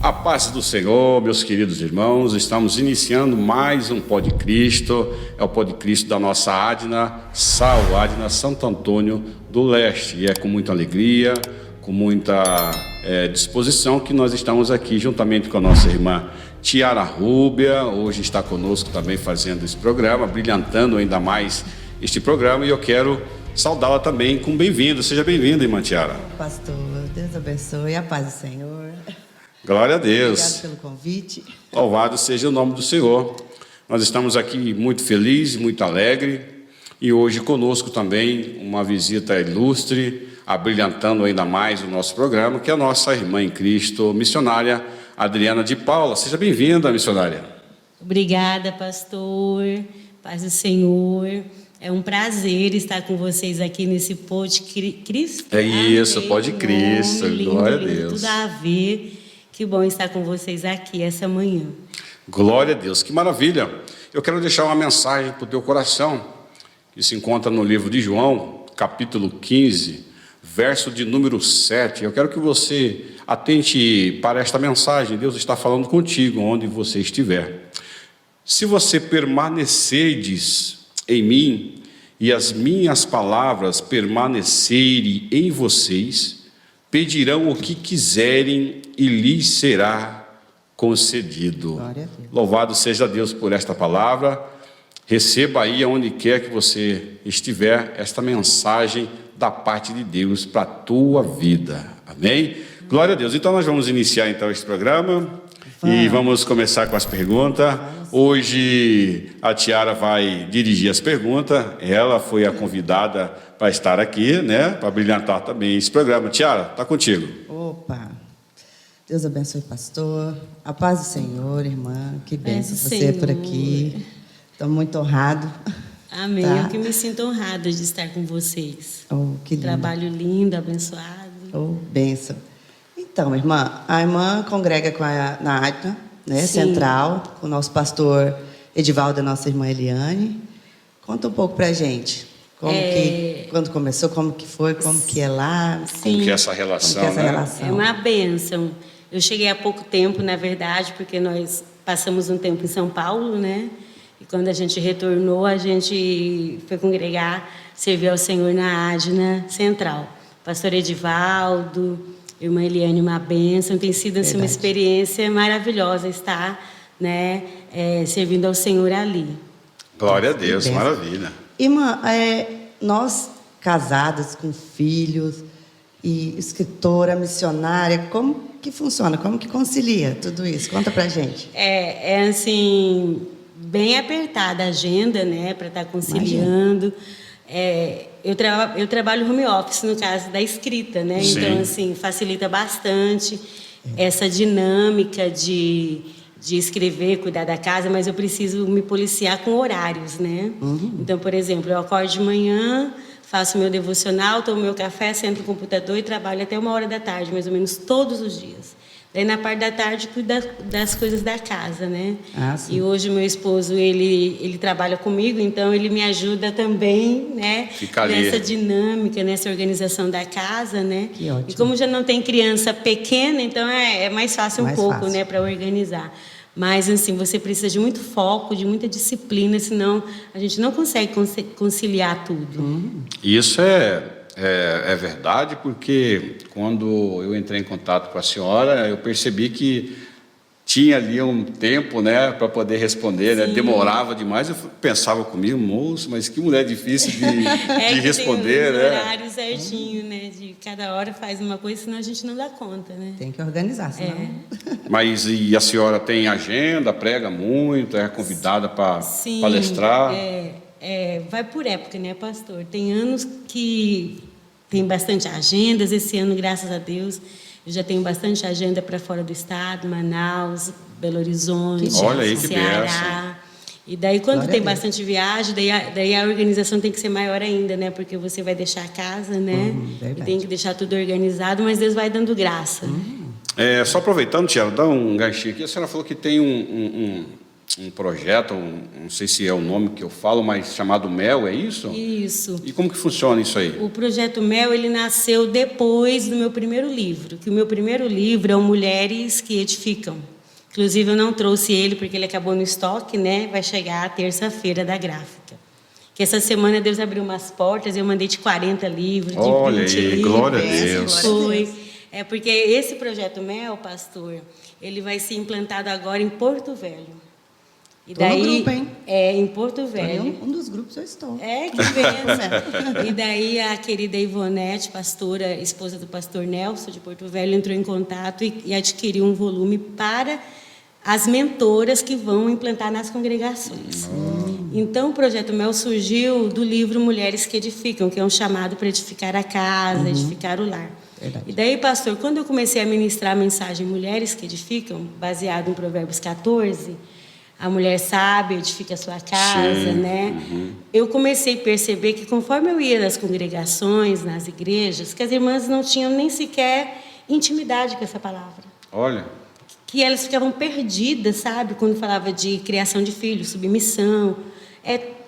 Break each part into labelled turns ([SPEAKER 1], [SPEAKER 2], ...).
[SPEAKER 1] A paz do Senhor, meus queridos irmãos, estamos iniciando mais um Pod Cristo, é o Pod Cristo da nossa Adna, Sal Adna Santo Antônio do Leste, e é com muita alegria, com muita disposição que nós estamos aqui juntamente com a nossa irmã Tiara Rúbia, hoje está conosco também fazendo esse programa, brilhantando ainda mais este programa, e eu quero saudá-la também com bem-vindo. Seja bem-vinda, irmã Tiara.
[SPEAKER 2] Pastor, Deus abençoe, a paz do Senhor.
[SPEAKER 1] Glória a Deus.
[SPEAKER 2] Obrigado pelo convite.
[SPEAKER 1] Louvado seja o nome do Senhor. Nós estamos aqui muito felizes, muito alegres, e hoje conosco também uma visita ilustre, abrilhantando ainda mais o nosso programa, que é a nossa irmã em Cristo, missionária Adriana de Paula. Seja bem-vinda, missionária.
[SPEAKER 3] Obrigada, pastor. Paz do Senhor. É um prazer estar com vocês aqui nesse Pod Cristo.
[SPEAKER 1] É isso, Pod Cristo. Glória a Deus.
[SPEAKER 3] Tudo a ver. Que bom estar com vocês aqui essa manhã.
[SPEAKER 1] Glória a Deus, que maravilha. Eu quero deixar uma mensagem para o teu coração, que se encontra no livro de João, capítulo 15, verso de número 7. Eu quero que você atente para esta mensagem. Deus está falando contigo, onde você estiver. Se você permanecerdes em mim, e as minhas palavras permanecerem em vocês, pedirão o que quiserem e lhes será concedido. Louvado seja Deus por esta palavra. Receba aí, aonde quer que você estiver, esta mensagem da parte de Deus para a tua vida. Amém? Glória a Deus. Então nós vamos iniciar então este programa e vamos começar com as perguntas. Hoje a Tiara vai dirigir as perguntas. Ela foi a convidada para estar aqui, né? Para brilhantar também esse programa. Tiara, está contigo.
[SPEAKER 2] Opa! Deus abençoe, pastor. A paz do Senhor, irmã. Que bênção você por aqui. Estou muito honrado.
[SPEAKER 3] Amém.
[SPEAKER 2] Tá?
[SPEAKER 3] Eu que me sinto honrada de estar com vocês.
[SPEAKER 2] Oh, que lindo.
[SPEAKER 3] Trabalho lindo, abençoado.
[SPEAKER 2] Oh, bênção. Então, irmã, a irmã congrega na Adna, né, Central, com o nosso pastor Edivaldo e a nossa irmã Eliane. Conta um pouco para a gente. Quando começou, como que foi, como que é lá.
[SPEAKER 1] Como que é essa relação,
[SPEAKER 3] É uma bênção. Eu cheguei há pouco tempo, na verdade, porque nós passamos um tempo em São Paulo, né? E quando a gente retornou, a gente foi congregar, servir ao Senhor na Adna Central. Pastor Edivaldo, irmã Eliane, uma bênção. Tem sido assim, uma experiência maravilhosa estar, né, servindo ao Senhor ali.
[SPEAKER 1] Glória a Deus, maravilha.
[SPEAKER 2] Irmã, nós casadas com filhos e escritora, missionária, como que funciona? Como que concilia tudo isso? Conta pra gente.
[SPEAKER 3] É assim, bem apertada a agenda, né, para estar conciliando. Eu trabalho home office, no caso da escrita, né?
[SPEAKER 1] Sim.
[SPEAKER 3] Então, assim, facilita bastante essa dinâmica de escrever, cuidar da casa, mas eu preciso me policiar com horários, né? Então, por exemplo, eu acordo de manhã, faço meu devocional, tomo meu café, sento no computador e trabalho até 13h, mais ou menos, todos os dias. Daí, na parte da tarde, cuido das coisas da casa, né? E hoje, meu esposo, ele trabalha comigo, então ele me ajuda também, né? Nessa dinâmica, nessa organização da casa, né?
[SPEAKER 2] Que ótimo.
[SPEAKER 3] E como já não tem criança pequena, então é mais fácil um pouco, né? Para organizar. Mas, assim, você precisa de muito foco, de muita disciplina, senão a gente não consegue conciliar tudo.
[SPEAKER 1] Isso é verdade, porque quando eu entrei em contato com a senhora, eu percebi que tinha ali um tempo, né, para poder responder, né? Demorava demais. Eu pensava comigo, moço, mas que mulher difícil de responder,
[SPEAKER 3] tem um
[SPEAKER 1] né?
[SPEAKER 3] horário certinho, né? De cada hora faz uma coisa, senão a gente não dá conta, né?
[SPEAKER 2] Tem que organizar, senão...
[SPEAKER 1] Mas e a senhora tem agenda, prega muito, é convidada para palestrar?
[SPEAKER 3] Vai por época, né, pastor? Tem anos que tem bastante agendas. Esse ano, graças a Deus, eu já tenho bastante agenda para fora do estado, Manaus, Belo Horizonte,
[SPEAKER 1] Olha aí, que
[SPEAKER 3] Ceará. E daí, quando tem bastante viagem, daí a organização tem que ser maior ainda, né? Porque você vai deixar a casa, né? E tem que deixar tudo organizado, mas Deus vai dando graça.
[SPEAKER 1] Só aproveitando, Tiara, dá um ganchinho aqui. A senhora falou que tem um projeto, não sei se é o nome que eu falo, mas chamado MEL, é isso?
[SPEAKER 3] Isso.
[SPEAKER 1] E como que funciona isso aí?
[SPEAKER 3] O Projeto MEL, ele nasceu depois do meu primeiro livro, que o meu primeiro livro é o Mulheres que Edificam. Inclusive, eu não trouxe ele porque ele acabou no estoque, né? Vai chegar a terça-feira da gráfica. Que essa semana Deus abriu umas portas, eu mandei de 40 livros, de 20
[SPEAKER 1] Olha aí,
[SPEAKER 3] livros.
[SPEAKER 1] glória a Deus.
[SPEAKER 3] Foi. É porque esse Projeto MEL, pastor, ele vai ser implantado agora em Porto Velho. E
[SPEAKER 2] Tô no grupo, hein?
[SPEAKER 3] Em Porto Velho.
[SPEAKER 2] Um dos grupos eu estou.
[SPEAKER 3] É, que benção. E daí a querida Ivonete, pastora, esposa do pastor Nelson de Porto Velho, entrou em contato e adquiriu um volume para as mentoras que vão implantar nas congregações. Então, o Projeto MEL surgiu do livro Mulheres que Edificam, que é um chamado para edificar a casa, edificar o lar.
[SPEAKER 2] Verdade.
[SPEAKER 3] E daí, pastor, quando eu comecei a ministrar a mensagem Mulheres que Edificam, baseado em Provérbios 14, a mulher sábia edifica a sua casa, né? Eu comecei a perceber que conforme eu ia nas congregações, nas igrejas, que as irmãs não tinham nem sequer intimidade com essa palavra.
[SPEAKER 1] Olha,
[SPEAKER 3] Que elas ficavam perdidas, sabe? Quando falava de criação de filhos, submissão,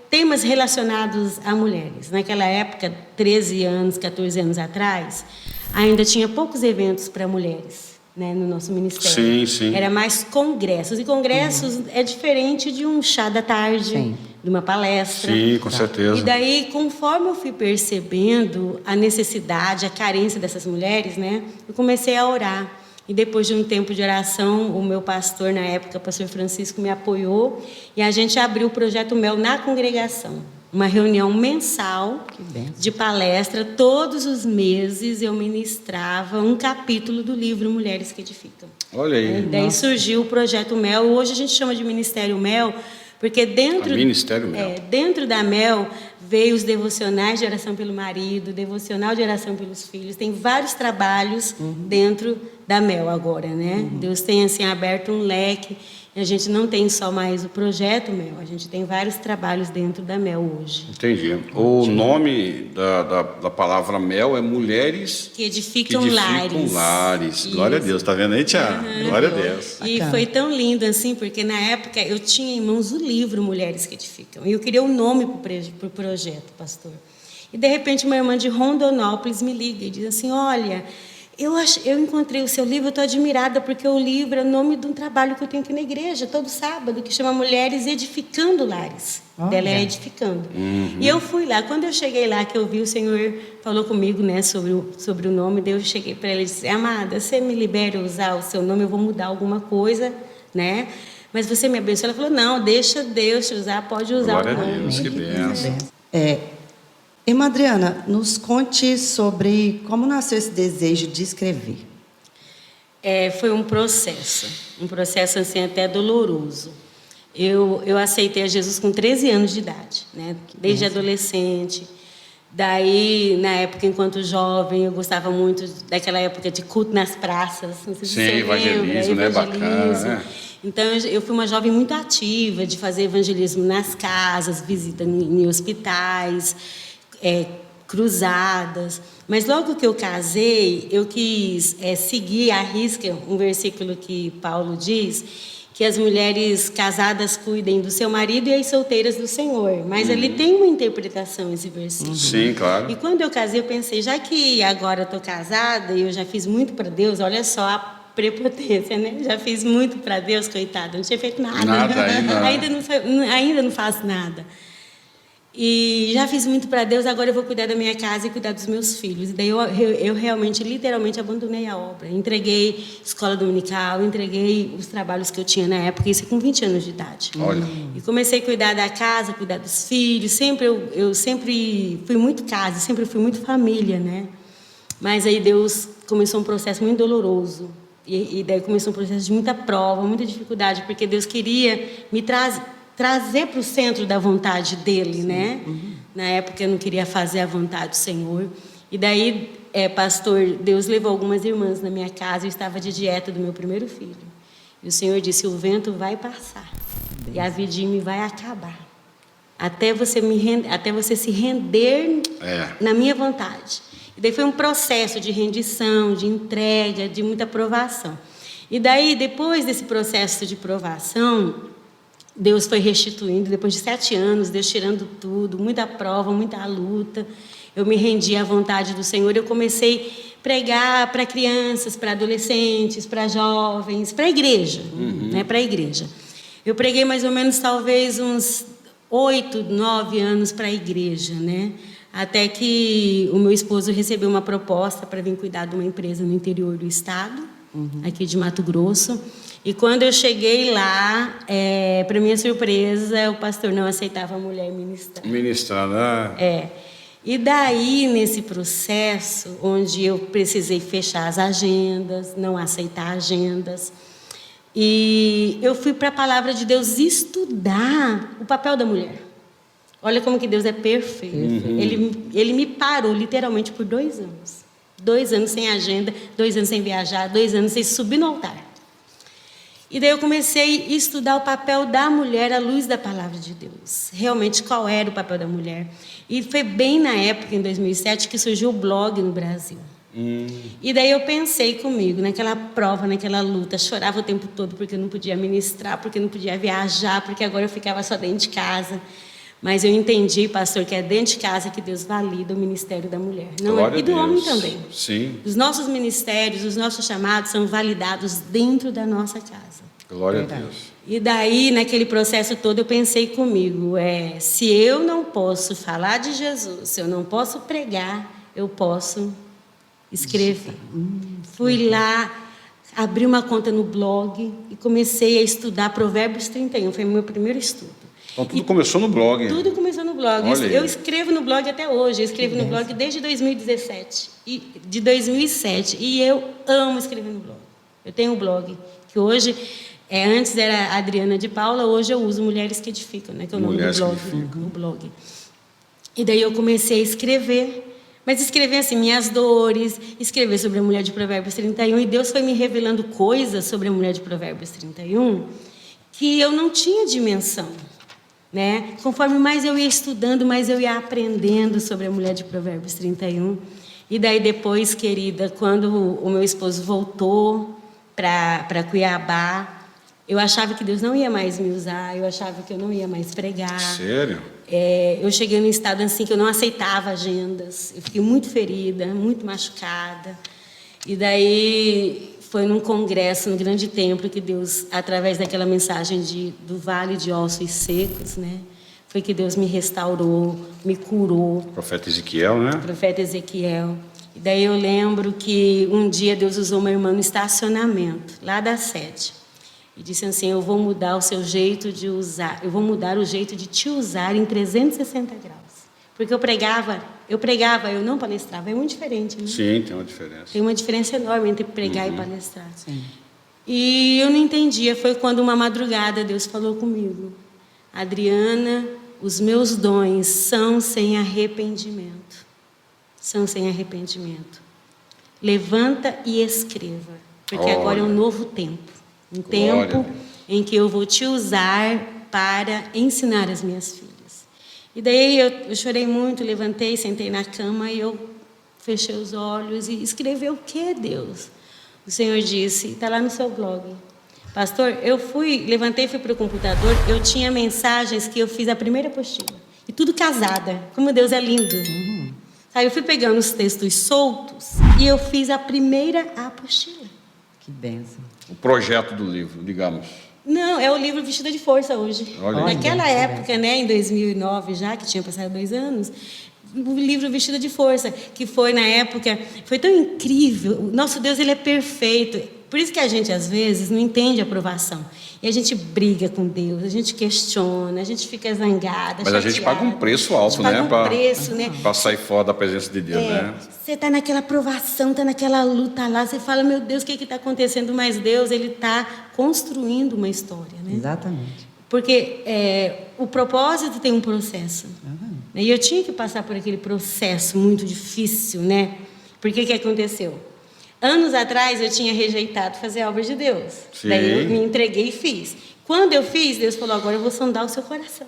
[SPEAKER 3] temas relacionados a mulheres. Naquela época, 13 anos, 14 anos atrás, ainda tinha poucos eventos para mulheres, né, no nosso ministério.
[SPEAKER 1] Sim, sim.
[SPEAKER 3] Era mais congressos. E congressos é diferente de um chá da tarde,
[SPEAKER 2] Sim.
[SPEAKER 3] de uma palestra.
[SPEAKER 1] sim, com certeza.
[SPEAKER 3] E daí, conforme eu fui percebendo a necessidade, a carência dessas mulheres, né, eu comecei a orar. E depois de um tempo de oração, o meu pastor, na época, o pastor Francisco, me apoiou e a gente abriu o Projeto MEL na congregação. Uma reunião mensal de palestra. Todos os meses eu ministrava um capítulo do livro Mulheres que Edificam.
[SPEAKER 1] Olha aí.
[SPEAKER 3] Daí surgiu o Projeto MEL. Hoje a gente chama de Ministério MEL, porque
[SPEAKER 1] Ministério MEL.
[SPEAKER 3] dentro da MEL veio os devocionais de oração pelo marido, devocional de oração pelos filhos. Tem vários trabalhos dentro da MEL agora, né? Deus tem assim aberto um leque. E a gente não tem só mais o Projeto MEL, a gente tem vários trabalhos dentro da MEL hoje.
[SPEAKER 1] Entendi. O nome da palavra MEL é Mulheres
[SPEAKER 3] Que edificam lares.
[SPEAKER 1] lares. Glória a Deus. Tá vendo aí, Tiago? Glória a Deus.
[SPEAKER 3] E
[SPEAKER 2] Bacana.
[SPEAKER 3] foi tão lindo assim, porque na época eu tinha em mãos o livro Mulheres que Edificam. E eu queria o nome para o projeto, pastor. E de repente uma irmã de Rondonópolis me liga e diz assim: olha, eu encontrei o seu livro, eu estou admirada, porque o livro é o nome de um trabalho que eu tenho aqui na igreja, todo sábado, que chama Mulheres Edificando Lares.
[SPEAKER 2] Olha.
[SPEAKER 3] Dela é edificando. E eu fui lá, quando eu cheguei lá, que eu vi o Senhor falou comigo, né, sobre o nome, daí eu cheguei para ela e disse: amada, você me libera usar o seu nome, eu vou mudar alguma coisa, né? Mas você me abençoa. Ela falou: não, deixa Deus te usar, pode usar
[SPEAKER 1] Glória
[SPEAKER 3] o
[SPEAKER 1] a
[SPEAKER 3] nome.
[SPEAKER 1] Deus, que benção.
[SPEAKER 2] Irmã Adriana, nos conte sobre como nasceu esse desejo de escrever.
[SPEAKER 3] Foi um processo assim até doloroso. Eu aceitei a Jesus com 13 anos de idade, né? Desde adolescente. Daí, na época, enquanto jovem, eu gostava muito daquela época de culto nas praças. Não sei se
[SPEAKER 1] Sim,
[SPEAKER 3] você
[SPEAKER 1] evangelismo,
[SPEAKER 3] lembra,
[SPEAKER 1] né? Bacana, né?
[SPEAKER 3] Então, eu fui uma jovem muito ativa de fazer evangelismo nas casas, visita em hospitais, cruzadas. Mas logo que eu casei, eu quis seguir à risca um versículo que Paulo diz, que as mulheres casadas cuidem do seu marido e as solteiras do Senhor. Mas ali tem uma interpretação esse versículo.
[SPEAKER 1] Sim, claro.
[SPEAKER 3] E quando eu casei, eu pensei, já que agora estou casada e eu já fiz muito para Deus, olha só a prepotência, né? Já fiz muito para Deus, coitada, não tinha feito nada.
[SPEAKER 1] Nada ainda.
[SPEAKER 3] Ainda não faço nada. E já fiz muito para Deus, agora eu vou cuidar da minha casa e cuidar dos meus filhos. E daí eu realmente, literalmente, abandonei a obra. Entreguei escola dominical, entreguei os trabalhos que eu tinha na época, isso com 20 anos de idade.
[SPEAKER 1] Olha.
[SPEAKER 3] E comecei a cuidar da casa, cuidar dos filhos. Eu sempre fui muito casa, sempre fui muito família, né? Mas aí Deus começou um processo muito doloroso. E daí começou um processo de muita prova, muita dificuldade, porque Deus queria me trazer para o centro da vontade dele, né? Na época eu não queria fazer a vontade do Senhor. E daí, pastor, Deus levou algumas irmãs na minha casa, eu estava de dieta do meu primeiro filho. E o Senhor disse: o vento vai passar e a vidime vai acabar, até você se render na minha vontade. E daí foi um processo de rendição, de entrega, de muita provação. E daí, depois desse processo de provação, Deus foi restituindo, depois de 7 anos, Deus tirando tudo, muita prova, muita luta. Eu me rendi à vontade do Senhor. Eu comecei a pregar para crianças, para adolescentes, para jovens, para a igreja, né? Para a igreja. Eu preguei mais ou menos, talvez, uns 8, 9 anos para a igreja, né? Até que o meu esposo recebeu uma proposta para vir cuidar de uma empresa no interior do estado, aqui de Mato Grosso. E quando eu cheguei lá, para minha surpresa, o pastor não aceitava a mulher ministrar.
[SPEAKER 1] Ministrar, né?
[SPEAKER 3] E daí, nesse processo, onde eu precisei fechar as agendas, não aceitar agendas, e eu fui para a palavra de Deus estudar o papel da mulher. Olha como que Deus é perfeito. Ele me parou literalmente por 2 anos. 2 anos sem agenda, 2 anos sem viajar, 2 anos sem subir no altar. E daí eu comecei a estudar o papel da mulher à luz da palavra de Deus. Realmente, qual era o papel da mulher. E foi bem na época, em 2007, que surgiu o blog no Brasil. E daí eu pensei comigo, naquela prova, naquela luta, chorava o tempo todo porque eu não podia ministrar, porque eu não podia viajar, porque agora eu ficava só dentro de casa. Mas eu entendi, pastor, que é dentro de casa que Deus valida o ministério da mulher. Não é? E do homem também.
[SPEAKER 1] Sim.
[SPEAKER 3] Os nossos ministérios, os nossos chamados são validados dentro da nossa casa.
[SPEAKER 1] Glória a Deus.
[SPEAKER 3] E daí, naquele processo todo, eu pensei comigo, se eu não posso falar de Jesus, se eu não posso pregar, eu posso escrever. Fui lá, abri uma conta no blog e comecei a estudar Provérbios 31, foi o meu primeiro estudo.
[SPEAKER 1] Então tudo começou no blog.
[SPEAKER 3] Tudo começou no blog. Eu escrevo no blog até hoje. Eu escrevo no blog desde 2017. De 2007. E eu amo escrever no blog. Eu tenho um blog que hoje, antes era Adriana de Paula, hoje eu uso Mulheres que Edificam, né? Que é o nome do blog. No blog. E daí eu comecei a escrever. Mas escrever assim, minhas dores, escrever sobre a mulher de Provérbios 31. E Deus foi me revelando coisas sobre a mulher de Provérbios 31 que eu não tinha dimensão. Né? Conforme mais eu ia estudando, mais eu ia aprendendo sobre a mulher de Provérbios 31. E daí depois, querida, quando o meu esposo voltou para Cuiabá, eu achava que Deus não ia mais me usar, eu achava que eu não ia mais pregar.
[SPEAKER 1] Sério?
[SPEAKER 3] Eu cheguei num estado assim que eu não aceitava agendas. Eu fiquei muito ferida, muito machucada. E daí foi num congresso, no Grande Templo, que Deus, através daquela mensagem do Vale de Ossos Secos, né, foi que Deus me restaurou, me curou.
[SPEAKER 1] Profeta Ezequiel, né?
[SPEAKER 3] Profeta Ezequiel. E daí eu lembro que um dia Deus usou uma irmã no estacionamento, lá da sede. E disse assim, eu vou mudar o seu jeito de usar, eu vou mudar o jeito de te usar em 360 graus. Porque eu pregava, eu não palestrava, é muito diferente, né?
[SPEAKER 1] Sim, tem uma diferença.
[SPEAKER 3] Tem uma diferença enorme entre pregar e palestrar. Sim. E eu não entendia, foi quando uma madrugada Deus falou comigo, Adriana, os meus dons são sem arrependimento. São sem arrependimento. Levanta e escreva, porque agora é um novo tempo. Um tempo em que eu vou te usar para ensinar as minhas filhas. E daí eu chorei muito, levantei, sentei na cama e eu fechei os olhos e escrevi o que, Deus? O Senhor disse, está lá no seu blog. Pastor, eu levantei e fui para o computador, eu tinha mensagens que eu fiz a primeira apostila. E tudo casada, como Deus é lindo. Aí eu fui pegando os textos soltos e eu fiz a primeira apostila.
[SPEAKER 2] Que bênção.
[SPEAKER 1] O projeto do livro, digamos.
[SPEAKER 3] Não, é o livro Vestida de Força hoje.
[SPEAKER 1] Olha.
[SPEAKER 3] Naquela época, né, em 2009 já, que tinha passado 2 anos, o livro Vestida de Força, que foi na época, foi tão incrível. O nosso Deus, ele é perfeito. Por isso que a gente, às vezes, não entende a aprovação. E a gente briga com Deus, a gente questiona, a gente fica zangada,
[SPEAKER 1] Mas a gente paga um preço alto, né? Para sair fora da presença de Deus, né?
[SPEAKER 3] Você está naquela aprovação, está naquela luta lá, você fala, meu Deus, o que está acontecendo? Mas Deus, ele está construindo uma história, né?
[SPEAKER 2] Exatamente.
[SPEAKER 3] Porque o propósito tem um processo. E eu tinha que passar por aquele processo muito difícil, né? Porque o que aconteceu? Anos atrás eu tinha rejeitado fazer a obra de Deus.
[SPEAKER 1] Sim.
[SPEAKER 3] Daí eu me entreguei e fiz. Quando eu fiz, Deus falou, agora eu vou sondar o seu coração.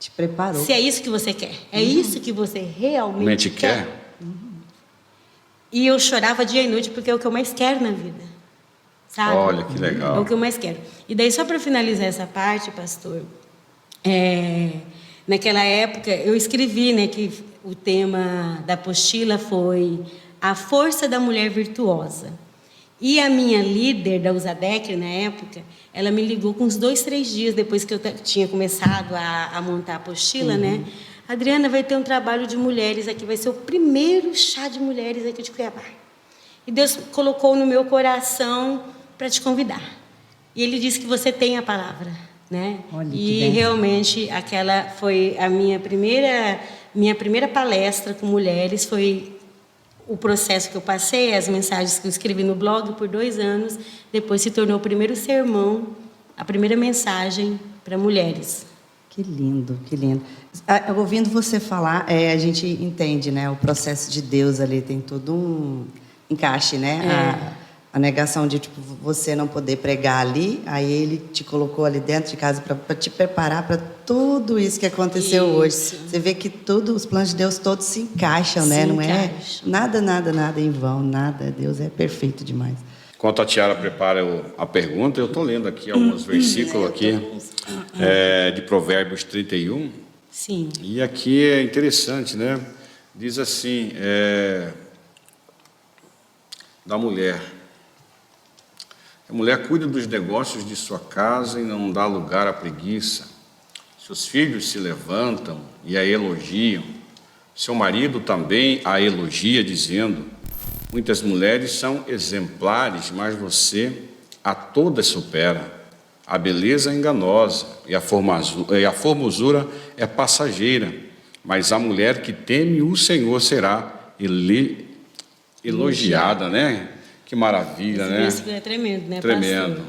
[SPEAKER 2] Te preparou.
[SPEAKER 3] Se é isso que você quer, é isso que você realmente quer. E eu chorava dia e noite porque é o que eu mais quero na vida. sabe?
[SPEAKER 1] Olha, que legal.
[SPEAKER 3] É o que eu mais quero. E daí, só para finalizar essa parte, pastor, naquela época eu escrevi, né, que o tema da apostila foi a força da mulher virtuosa. E a minha líder da Usadec, na época, ela me ligou com uns 2, 3 dias depois que eu tinha começado a montar a apostila, né? Adriana, vai ter um trabalho de mulheres aqui, vai ser o primeiro chá de mulheres aqui de Cuiabá. E Deus colocou no meu coração para te convidar. E Ele disse que você tem a palavra, né?
[SPEAKER 2] Olha,
[SPEAKER 3] e realmente aquela foi a minha primeira palestra com mulheres, foi o processo que eu passei, as mensagens que eu escrevi no blog por 2 anos, depois se tornou o primeiro sermão, a primeira mensagem para mulheres.
[SPEAKER 2] Que lindo, que lindo. Ouvindo você falar, a gente entende, né? O processo de Deus ali tem todo um encaixe, né? A negação de tipo, você não poder pregar ali, aí Ele te colocou ali dentro de casa para te preparar para tudo isso que aconteceu hoje. Você vê que os planos de Deus todos se encaixam, né? Não é nada em vão, nada. Deus é perfeito demais.
[SPEAKER 1] Enquanto a Tiara prepara a pergunta, eu estou lendo aqui alguns versículos aqui, de Provérbios 31.
[SPEAKER 3] Sim.
[SPEAKER 1] E aqui é interessante, né? Diz assim, da mulher. A mulher cuida dos negócios de sua casa e não dá lugar à preguiça. Seus filhos se levantam e a elogiam. Seu marido também a elogia, dizendo: muitas mulheres são exemplares, mas você a todas supera. A beleza é enganosa e a formosura é passageira, mas a mulher que teme o Senhor será elogiada, né? Que maravilha,
[SPEAKER 3] Esse
[SPEAKER 1] né?
[SPEAKER 3] versículo é tremendo, né,
[SPEAKER 1] Tremendo.
[SPEAKER 3] pastor?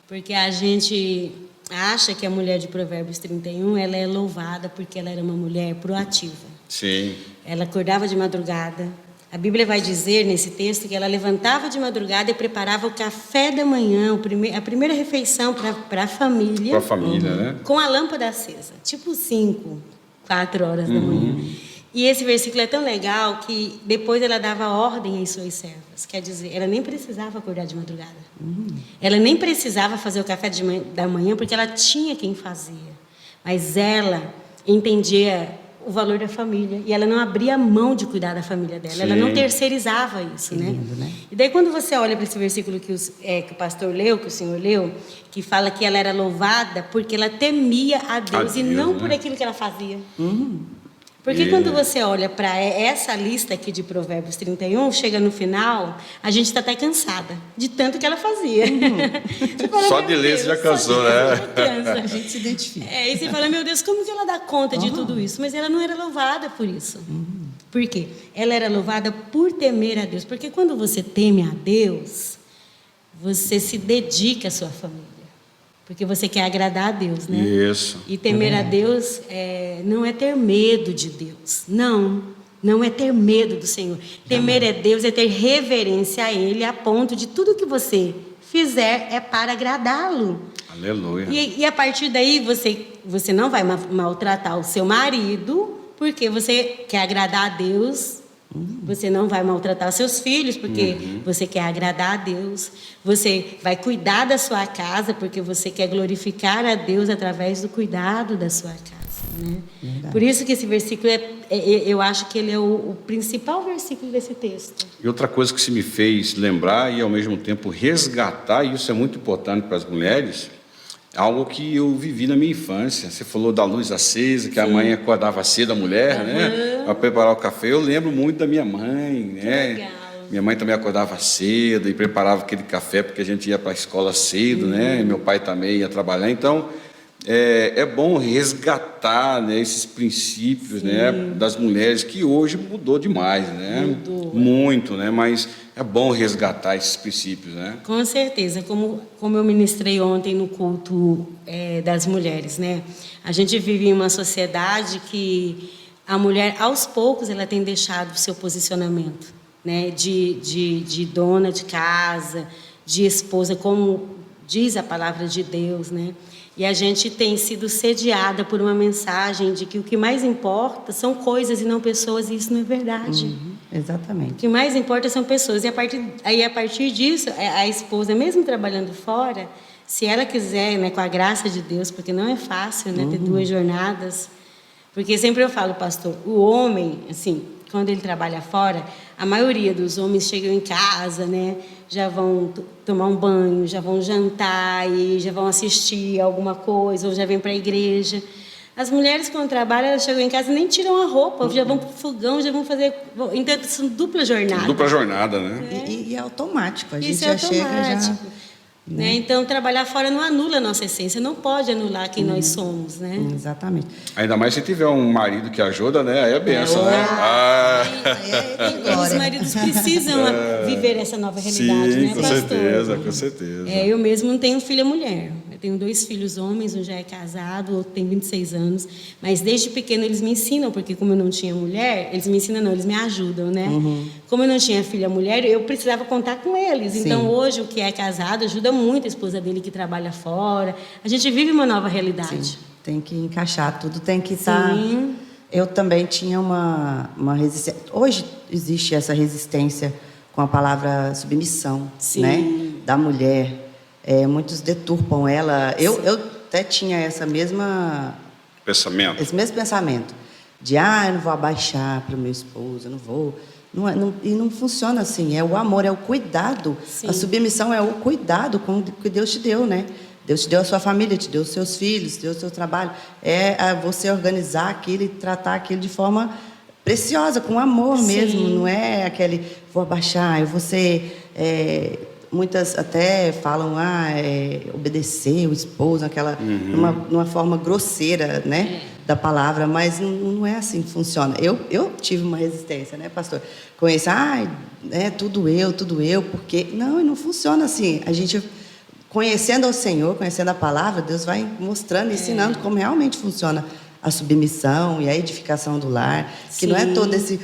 [SPEAKER 3] Porque a gente acha que a mulher de Provérbios 31, ela é louvada porque ela era uma mulher proativa.
[SPEAKER 1] Sim.
[SPEAKER 3] Ela acordava de madrugada. A Bíblia vai dizer nesse texto que ela levantava de madrugada e preparava o café da manhã, a primeira refeição para a família.
[SPEAKER 1] Para a família, né?
[SPEAKER 3] Com a lâmpada acesa, tipo 5, 4 horas da manhã. E esse versículo é tão legal que depois ela dava ordem às suas servas. Quer dizer, ela nem precisava acordar de madrugada. Ela nem precisava fazer o café da manhã porque ela tinha quem fazia. Mas ela entendia o valor da família e ela não abria mão de cuidar da família dela. Sim. Ela não terceirizava isso, né?
[SPEAKER 2] Lindo, né?
[SPEAKER 3] E daí quando você olha para esse versículo que o pastor leu, que o senhor leu, que fala que ela era louvada porque ela temia a Deus e não, né, por aquilo que ela fazia. Porque quando você olha para essa lista aqui de Provérbios 31, chega no final, a gente está até cansada de tanto que ela fazia. Fala,
[SPEAKER 1] só de ler você já cansou, né?
[SPEAKER 2] A gente se identifica.
[SPEAKER 3] E você fala, meu Deus, como que ela dá conta de tudo isso? Mas ela não era louvada por isso. Por quê? Ela era louvada por temer a Deus. Porque quando você teme a Deus, você se dedica à sua família. Porque você quer agradar a Deus, né?
[SPEAKER 1] Isso.
[SPEAKER 3] E temer a Deus não é ter medo de Deus. Não é ter medo do Senhor. Temer a Deus é ter reverência a Ele, a ponto de tudo que você fizer é para agradá-lo.
[SPEAKER 1] Aleluia.
[SPEAKER 3] E a partir daí você não vai maltratar o seu marido, porque você quer agradar a Deus. Você não vai maltratar os seus filhos, porque você quer agradar a Deus. Você vai cuidar da sua casa, porque você quer glorificar a Deus através do cuidado da sua casa, né? Por isso que esse versículo, eu acho que ele é o principal versículo desse texto.
[SPEAKER 1] E outra coisa que se me fez lembrar e, ao mesmo tempo, resgatar, e isso é muito importante para as mulheres, algo que eu vivi na minha infância. Você falou da luz acesa, que Sim. a mãe acordava cedo, a mulher, né? Para preparar o café. Eu lembro muito da minha mãe, né?
[SPEAKER 3] Legal.
[SPEAKER 1] Minha mãe também acordava cedo e preparava aquele café, porque a gente ia para a escola cedo, né? E meu pai também ia trabalhar. Então, é bom resgatar, né, esses princípios, né, das mulheres, que hoje mudou demais, né?
[SPEAKER 3] Mudou.
[SPEAKER 1] Muito, né? Mas é bom resgatar esses princípios, né?
[SPEAKER 3] Com certeza, como eu ministrei ontem no culto das mulheres, né? A gente vive em uma sociedade que a mulher, aos poucos, ela tem deixado o seu posicionamento, né? De dona de casa, de esposa, como diz a palavra de Deus, né? E a gente tem sido sediada por uma mensagem de que o que mais importa são coisas e não pessoas, e isso não é verdade.
[SPEAKER 2] Exatamente.
[SPEAKER 3] O que mais importa são pessoas. E a partir disso, a esposa, mesmo trabalhando fora, se ela quiser, né, com a graça de Deus, porque não é fácil, né, ter 2 jornadas. Porque sempre eu falo, pastor, o homem, assim, quando ele trabalha fora, a maioria dos homens chegam em casa, né, já vão tomar um banho, já vão jantar e já vão assistir alguma coisa, ou já vêm para a igreja. As mulheres, quando trabalham, elas chegam em casa e nem tiram a roupa, já vão para o fogão, já vão fazer... Então, são dupla jornada.
[SPEAKER 1] Dupla jornada, né?
[SPEAKER 2] E é automático, a gente
[SPEAKER 3] Isso
[SPEAKER 2] já
[SPEAKER 3] é automático.
[SPEAKER 2] chega já...
[SPEAKER 3] Né? Então, trabalhar fora não anula a nossa essência, não pode anular quem nós somos, né?
[SPEAKER 2] Exatamente.
[SPEAKER 1] Ainda mais se tiver um marido que ajuda, né? Aí é benção, né?
[SPEAKER 3] E os maridos precisam viver essa nova realidade,
[SPEAKER 1] Sim,
[SPEAKER 3] né,
[SPEAKER 1] com
[SPEAKER 3] pastor?
[SPEAKER 1] certeza, com certeza.
[SPEAKER 3] Eu mesmo não tenho filha mulher. Eu tenho 2 filhos homens, um já é casado, o outro tem 26 anos. Mas desde pequeno eles me ensinam, porque como eu não tinha mulher, eles me ensinam não, eles me ajudam, né? Como eu não tinha filha mulher, eu precisava contar com eles.
[SPEAKER 2] Sim.
[SPEAKER 3] Então hoje o que é casado ajuda muito a esposa dele que trabalha fora. A gente vive uma nova realidade.
[SPEAKER 2] Sim, tem que encaixar tudo, tem que estar... Eu também tinha uma resistência. Hoje existe essa resistência com a palavra submissão, né? Da mulher. Muitos deturpam ela. Eu até tinha esse mesmo pensamento de eu não vou abaixar para o meu esposo, eu não vou. E não funciona assim. É o amor, é o cuidado.
[SPEAKER 3] Sim.
[SPEAKER 2] A submissão é o cuidado com que Deus te deu, né? Deus te deu a sua família, te deu os seus filhos, te deu o seu trabalho. É você organizar aquilo e tratar aquilo de forma preciosa, com amor mesmo. Não é aquele, vou abaixar, eu vou ser... muitas até falam, obedecer o esposo, numa forma grosseira, né, da palavra, mas não é assim que funciona. Eu tive uma resistência, né, pastor? Com isso, tudo eu, porque... Não funciona assim. A gente... Conhecendo ao Senhor, conhecendo a palavra, Deus vai mostrando, ensinando como realmente funciona a submissão e a edificação do lar. Que não é todo esse...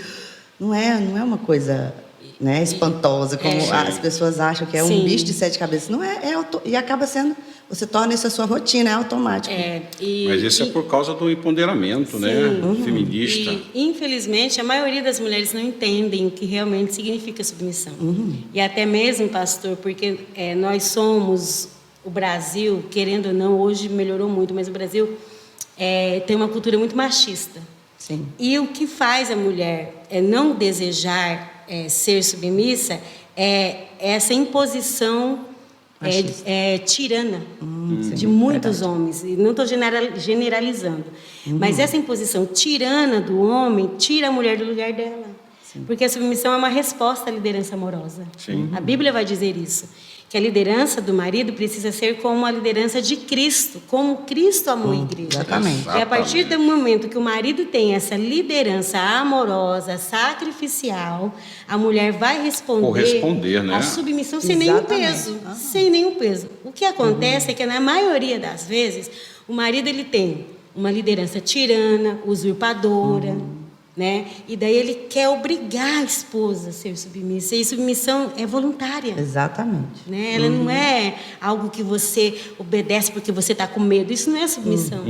[SPEAKER 2] Não é uma coisa, né, espantosa, como as pessoas acham que é um bicho de 7 cabeças. Não é, e acaba sendo... Você torna isso a sua rotina, é automático.
[SPEAKER 1] Mas isso é por causa do empoderamento, né, feminista.
[SPEAKER 3] E, infelizmente, a maioria das mulheres não entendem o que realmente significa submissão. E até mesmo, pastor, porque nós somos o Brasil, querendo ou não, hoje melhorou muito, mas o Brasil tem uma cultura muito machista.
[SPEAKER 2] Sim.
[SPEAKER 3] E o que faz a mulher não desejar ser submissa é essa imposição tirana de muitos homens. E não estou generalizando. Mas essa imposição tirana do homem tira a mulher do lugar dela. Porque a submissão é uma resposta à liderança amorosa. A Bíblia vai dizer isso. Que a liderança do marido precisa ser como a liderança de Cristo, como Cristo amou a igreja.
[SPEAKER 2] Exatamente.
[SPEAKER 3] E a partir do momento que o marido tem essa liderança amorosa, sacrificial, a mulher vai corresponder,
[SPEAKER 1] né?
[SPEAKER 3] à submissão sem nenhum peso. Sem nenhum peso. O que acontece é que, na maioria das vezes, o marido ele tem uma liderança tirana, usurpadora, né? E daí ele quer obrigar a esposa a ser submissa. E submissão é voluntária.
[SPEAKER 2] Exatamente.
[SPEAKER 3] Né? Ela não é algo que você obedece porque você está com medo. Isso não é submissão.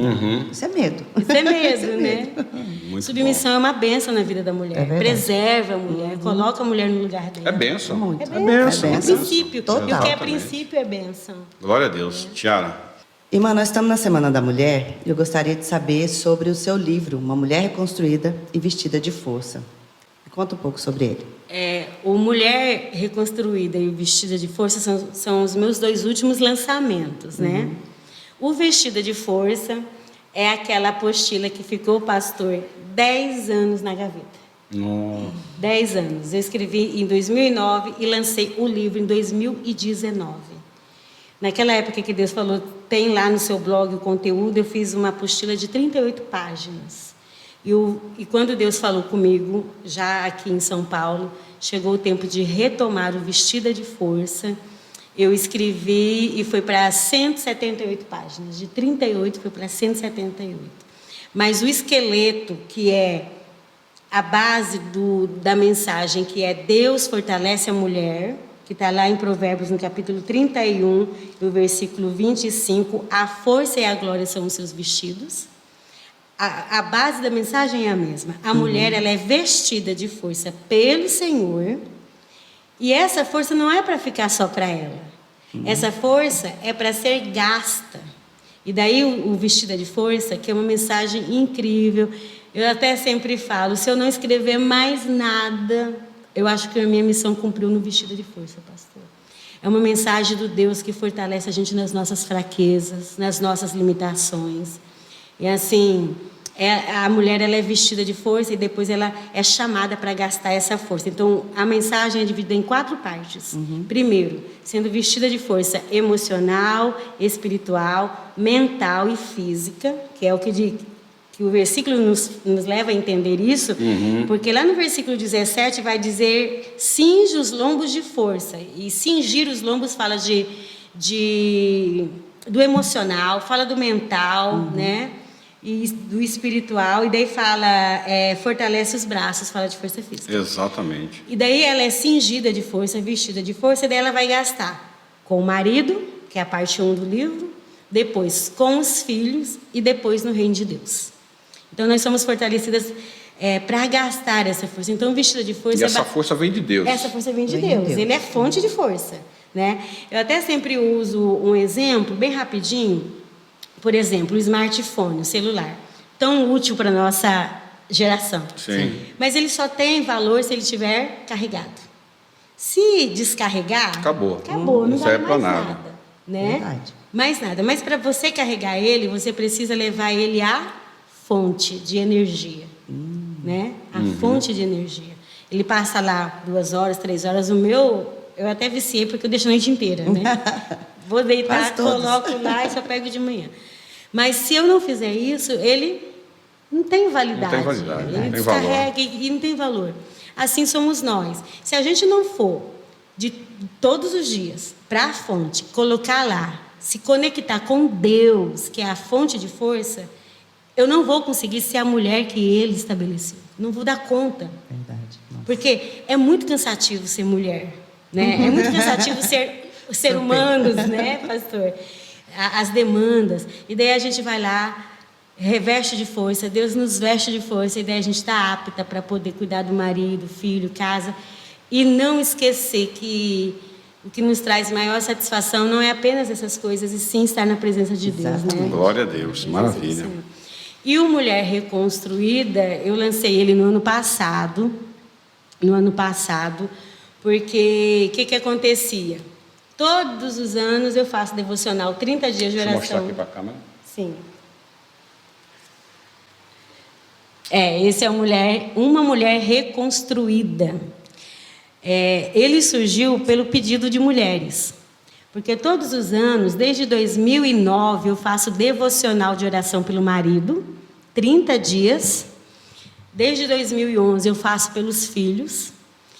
[SPEAKER 2] Isso é medo.
[SPEAKER 3] Isso é medo, né?
[SPEAKER 1] Muito
[SPEAKER 3] submissão
[SPEAKER 1] bom.
[SPEAKER 3] É uma bênção na vida da mulher. Preserva a mulher, coloca a mulher no lugar dela.
[SPEAKER 1] É bênção.
[SPEAKER 2] Muito.
[SPEAKER 3] É bênção. É
[SPEAKER 2] bênção.
[SPEAKER 3] princípio.
[SPEAKER 2] Total.
[SPEAKER 3] E o que é
[SPEAKER 1] Exatamente.
[SPEAKER 3] princípio é bênção.
[SPEAKER 1] Glória a Deus. Tiara.
[SPEAKER 2] Irmã, nós estamos na Semana da Mulher e eu gostaria de saber sobre o seu livro, Uma Mulher Reconstruída e Vestida de Força. Conta um pouco sobre ele.
[SPEAKER 3] O Mulher Reconstruída e Vestida de Força são os meus 2 últimos lançamentos, né? O Vestida de Força é aquela apostila que ficou, pastor, 10 anos na gaveta. 10 anos. Eu escrevi em 2009 e lancei o livro em 2019. Naquela época que Deus falou, tem lá no seu blog o conteúdo, eu fiz uma apostila de 38 páginas. E quando Deus falou comigo, já aqui em São Paulo, chegou o tempo de retomar o Vestida de Força. Eu escrevi e foi para 178 páginas. De 38 foi para 178. Mas o esqueleto, que é a base da mensagem, que é Deus fortalece a mulher, que está lá em Provérbios, no capítulo 31, no versículo 25, a força e a glória são os seus vestidos. a base da mensagem é a mesma. A mulher, ela é vestida de força pelo Senhor, e essa força não é para ficar só para ela. Essa força é para ser gasta. E daí o Vestida de Força, que é uma mensagem incrível. Eu até sempre falo, se eu não escrever mais nada, eu acho que a minha missão cumpriu no Vestida de Força, pastor. É uma mensagem do Deus que fortalece a gente nas nossas fraquezas, nas nossas limitações. E assim, a mulher, ela é vestida de força e depois ela é chamada para gastar essa força. Então, a mensagem é dividida em 4 partes. Primeiro, sendo vestida de força emocional, espiritual, mental e física, que é o que o versículo nos leva a entender isso, porque lá no versículo 17 vai dizer: cinge os lombos de força. E cingir os lombos fala do emocional, fala do mental, né? E do espiritual, e daí fala, fortalece os braços, fala de força física.
[SPEAKER 1] Exatamente.
[SPEAKER 3] E daí ela é cingida de força, vestida de força, e daí ela vai gastar com o marido, que é a parte 1 do livro, depois com os filhos e depois no reino de Deus. Então nós somos fortalecidas para gastar essa força. Então vestida de força...
[SPEAKER 1] E essa força vem de Deus.
[SPEAKER 3] Essa força vem de Deus. Ele é fonte de força, né? Eu até sempre uso um exemplo, bem rapidinho. Por exemplo, o smartphone, o celular, tão útil para a nossa geração.
[SPEAKER 1] Sim.
[SPEAKER 3] Mas ele só tem valor se ele estiver carregado. Se descarregar, acabou, não vale mais nada. Né?
[SPEAKER 2] Verdade.
[SPEAKER 3] Mais nada. Mas para você carregar ele, você precisa levar ele à fonte de energia. Né? A fonte de energia. Ele passa lá 2 horas, 3 horas. O meu, eu até viciei porque eu deixo a noite inteira. Né? Vou deitar, coloco lá e só pego de manhã. Mas se eu não fizer isso, ele não tem validade.
[SPEAKER 1] Não tem validade,
[SPEAKER 3] ele
[SPEAKER 1] não tem
[SPEAKER 3] descarrega
[SPEAKER 1] valor.
[SPEAKER 3] e não tem valor. Assim somos nós. Se a gente não for de todos os dias para a fonte, colocar lá, se conectar com Deus, que é a fonte de força, eu não vou conseguir ser a mulher que Ele estabeleceu. Não vou dar conta.
[SPEAKER 2] Verdade. Nossa.
[SPEAKER 3] Porque é muito cansativo ser mulher, né? É muito cansativo ser humanos, né, pastor? As demandas. E daí a gente vai lá, reveste de força, Deus nos veste de força, e daí a gente está apta para poder cuidar do marido, filho, casa. E não esquecer que o que nos traz maior satisfação não é apenas essas coisas, e sim estar na presença de Deus, né?
[SPEAKER 1] Glória a Deus, maravilha.
[SPEAKER 3] E o Mulher Reconstruída, eu lancei ele no ano passado, porque o que acontecia? Todos os anos eu faço devocional, 30 dias de oração.
[SPEAKER 1] Deixa eu mostrar aqui para a câmera.
[SPEAKER 3] Sim. Esse é uma mulher reconstruída. Ele surgiu pelo pedido de mulheres. Porque todos os anos, desde 2009, eu faço devocional de oração pelo marido, 30 dias. Desde 2011 eu faço pelos filhos.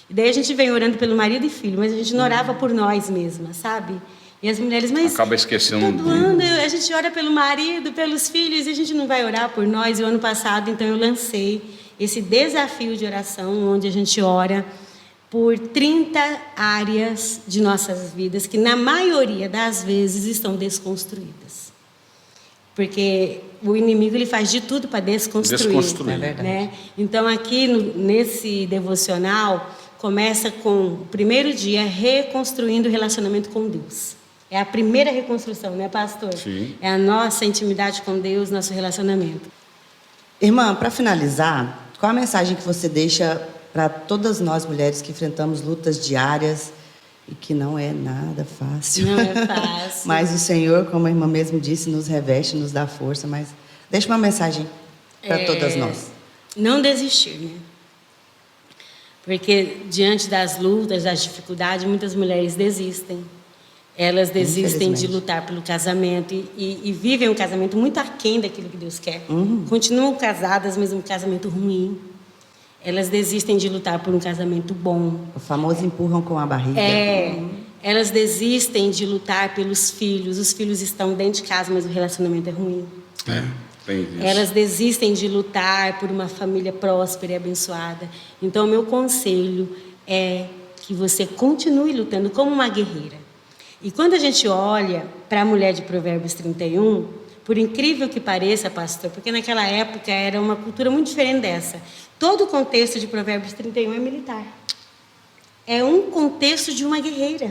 [SPEAKER 3] E daí a gente vem orando pelo marido e filho, mas a gente não orava por nós mesmas, sabe? E as mulheres, mas
[SPEAKER 1] acaba esquecendo.
[SPEAKER 3] todo ano a gente ora pelo marido, pelos filhos, e a gente não vai orar por nós. E o ano passado, então, eu lancei esse desafio de oração, onde a gente ora por 30 áreas de nossas vidas, que na maioria das vezes estão desconstruídas. Porque o inimigo ele faz de tudo para desconstruir.
[SPEAKER 2] É verdade.
[SPEAKER 3] Né? Então, aqui nesse devocional, começa com o primeiro dia reconstruindo o relacionamento com Deus. É a primeira reconstrução, né, pastor?
[SPEAKER 1] Sim.
[SPEAKER 3] É a nossa intimidade com Deus, nosso relacionamento.
[SPEAKER 2] Irmã, para finalizar, qual a mensagem que você deixa para todas nós mulheres que enfrentamos lutas diárias e que não é nada fácil?
[SPEAKER 3] Não é fácil.
[SPEAKER 2] Mas o Senhor, como a irmã mesmo disse, nos reveste, nos dá força. Mas deixa uma mensagem para todas nós.
[SPEAKER 3] Não desistir, né? Porque diante das lutas, das dificuldades, muitas mulheres desistem. Elas desistem de lutar pelo casamento e vivem um casamento muito aquém daquilo que Deus quer. Continuam casadas, mas um casamento ruim. Elas desistem de lutar por um casamento bom.
[SPEAKER 2] O famoso empurram com a barriga.
[SPEAKER 3] Elas desistem de lutar pelos filhos. Os filhos estão dentro de casa, mas o relacionamento é ruim.
[SPEAKER 1] Tem isso.
[SPEAKER 3] Elas desistem de lutar por uma família próspera e abençoada. Então, o meu conselho é que você continue lutando como uma guerreira. E quando a gente olha para a mulher de Provérbios 31, por incrível que pareça, pastor, porque naquela época era uma cultura muito diferente dessa. Todo o contexto de Provérbios 31 é militar. É um contexto de uma guerreira.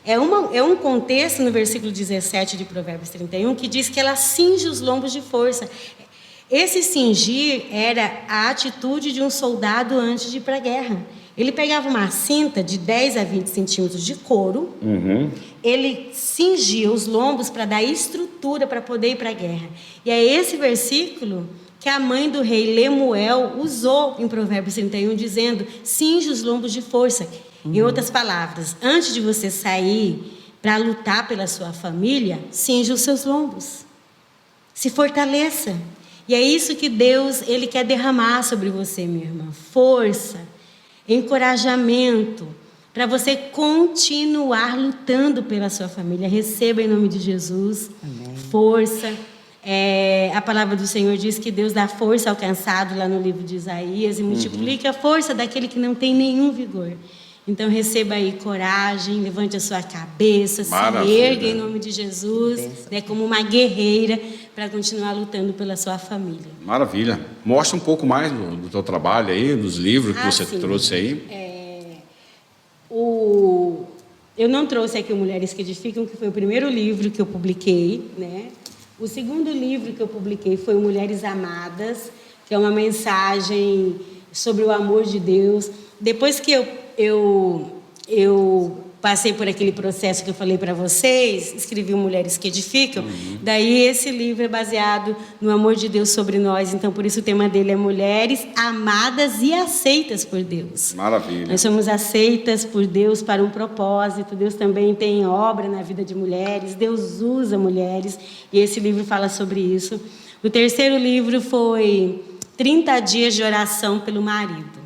[SPEAKER 3] É um contexto no versículo 17 de Provérbios 31 que diz que ela cinge os lombos de força. Esse cingir era a atitude de um soldado antes de ir para a guerra. Ele pegava uma cinta de 10 a 20 centímetros de couro, ele cingia os lombos para dar estrutura para poder ir para a guerra. E é esse versículo que a mãe do rei Lemuel usou em Provérbios 31, dizendo: cinge os lombos de força. Em outras palavras, antes de você sair para lutar pela sua família, cinge os seus lombos. Se fortaleça. E é isso que Deus, Ele quer derramar sobre você, minha irmã. Força, encorajamento, para você continuar lutando pela sua família. Receba em nome de Jesus. Amém. Força. A palavra do Senhor diz que Deus dá força ao cansado, lá no livro de Isaías, e multiplica a força daquele que não tem nenhum vigor. Então receba aí coragem, levante a sua cabeça,
[SPEAKER 1] Maravilha.
[SPEAKER 3] Se erga em nome de Jesus, né, como uma guerreira, para continuar lutando pela sua família.
[SPEAKER 1] Maravilha. Mostra um pouco mais do teu trabalho aí, dos livros que você
[SPEAKER 3] sim.
[SPEAKER 1] trouxe aí.
[SPEAKER 3] Eu não trouxe aqui o Mulheres que Edificam, que foi o primeiro livro que eu publiquei, né? O segundo livro que eu publiquei foi o Mulheres Amadas, que é uma mensagem sobre o amor de Deus. Depois que eu passei por aquele processo que eu falei para vocês, escrevi o Mulheres que Edificam, daí esse livro é baseado no amor de Deus sobre nós, então por isso o tema dele é Mulheres Amadas e Aceitas por Deus.
[SPEAKER 1] Maravilha.
[SPEAKER 3] Nós somos aceitas por Deus para um propósito, Deus também tem obra na vida de mulheres, Deus usa mulheres, e esse livro fala sobre isso. O terceiro livro foi 30 dias de oração pelo marido.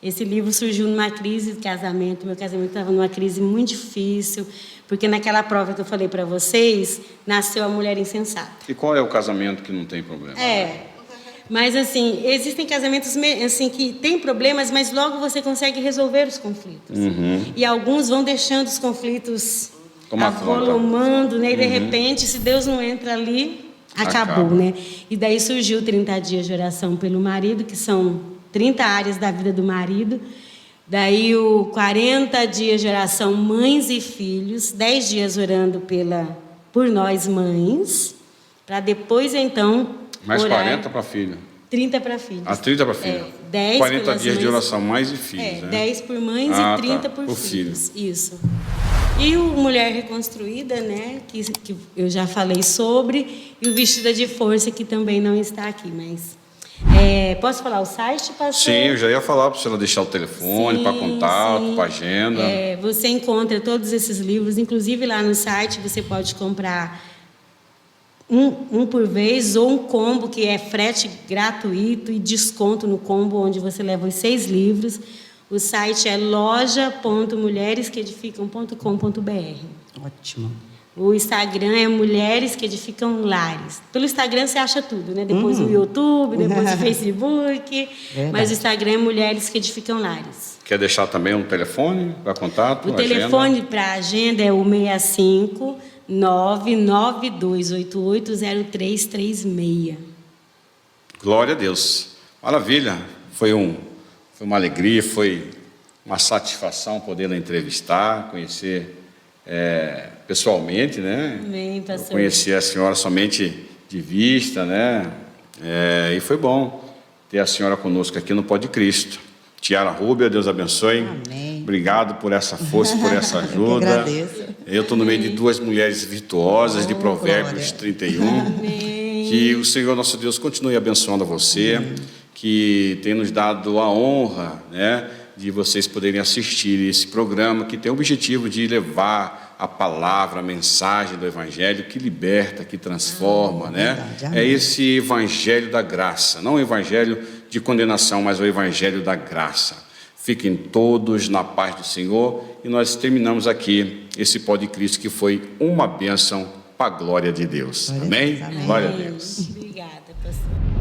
[SPEAKER 3] Esse livro surgiu numa crise de casamento. Meu casamento estava numa crise muito difícil, porque naquela prova que eu falei para vocês, nasceu a mulher insensata.
[SPEAKER 1] E qual é o casamento que não tem problema?
[SPEAKER 3] Mas assim, existem casamentos assim, que têm problemas, mas logo você consegue resolver os conflitos. E alguns vão deixando os conflitos avolumando, né? E de repente, se Deus não entra ali, acabou, né? E daí surgiu 30 dias de oração pelo marido, que são 30 áreas da vida do marido. Daí o 40 dias de oração mães e filhos, 10 dias orando por nós mães, para depois então
[SPEAKER 1] Mais
[SPEAKER 3] orar.
[SPEAKER 1] 40 para filho.
[SPEAKER 3] 30 para filhos.
[SPEAKER 1] 30 para filho.
[SPEAKER 3] 10
[SPEAKER 1] 40 dias
[SPEAKER 3] mães,
[SPEAKER 1] de oração, mães e filhos. Né?
[SPEAKER 3] 10 por mães e 30 por filhos. Isso. E o Mulher Reconstruída, né, que eu já falei sobre, e o Vestida de Força, que também não está aqui, mas... posso falar o site, pastor?
[SPEAKER 1] Sim, eu já ia falar para você deixar o telefone, para contato, para agenda.
[SPEAKER 3] Você encontra todos esses livros, inclusive lá no site você pode comprar um por vez, ou um combo, que é frete gratuito e desconto no combo, onde você leva os 6 livros. O site é loja.mulheresqueedificam.com.br.
[SPEAKER 2] Ótimo.
[SPEAKER 3] O Instagram é Mulheres que Edificam Lares. Pelo Instagram você acha tudo, né? Depois o YouTube, depois o Facebook. Mas o Instagram é Mulheres que Edificam Lares.
[SPEAKER 1] Quer deixar também um telefone para contato?
[SPEAKER 3] O telefone para agenda é o 65 992880336.
[SPEAKER 1] Glória a Deus. Maravilha. Foi uma alegria, foi uma satisfação poder la entrevistar, conhecer pessoalmente, né?
[SPEAKER 3] Amém, pastor.
[SPEAKER 1] Eu conheci a senhora somente de vista, né? E foi bom ter a senhora conosco aqui no Pó de Cristo. Tiara Rúbia, Deus abençoe.
[SPEAKER 2] Amém.
[SPEAKER 1] Obrigado por essa força, por essa ajuda.
[SPEAKER 2] Eu agradeço.
[SPEAKER 1] Eu estou no meio de 2 mulheres virtuosas de Provérbios 31.
[SPEAKER 3] Amém.
[SPEAKER 1] Que o Senhor nosso Deus continue abençoando a você, que tem nos dado a honra, né, de vocês poderem assistir esse programa que tem o objetivo de levar a palavra, a mensagem do Evangelho que liberta, que transforma, né?
[SPEAKER 2] Verdade,
[SPEAKER 1] é esse Evangelho da graça, não o Evangelho de condenação, mas o Evangelho da graça. Fiquem todos na paz do Senhor e nós terminamos aqui esse Pó de Cristo que foi uma bênção para a glória de Deus. Amém?
[SPEAKER 2] Amém.
[SPEAKER 1] Glória a Deus.
[SPEAKER 3] Obrigada, pastor.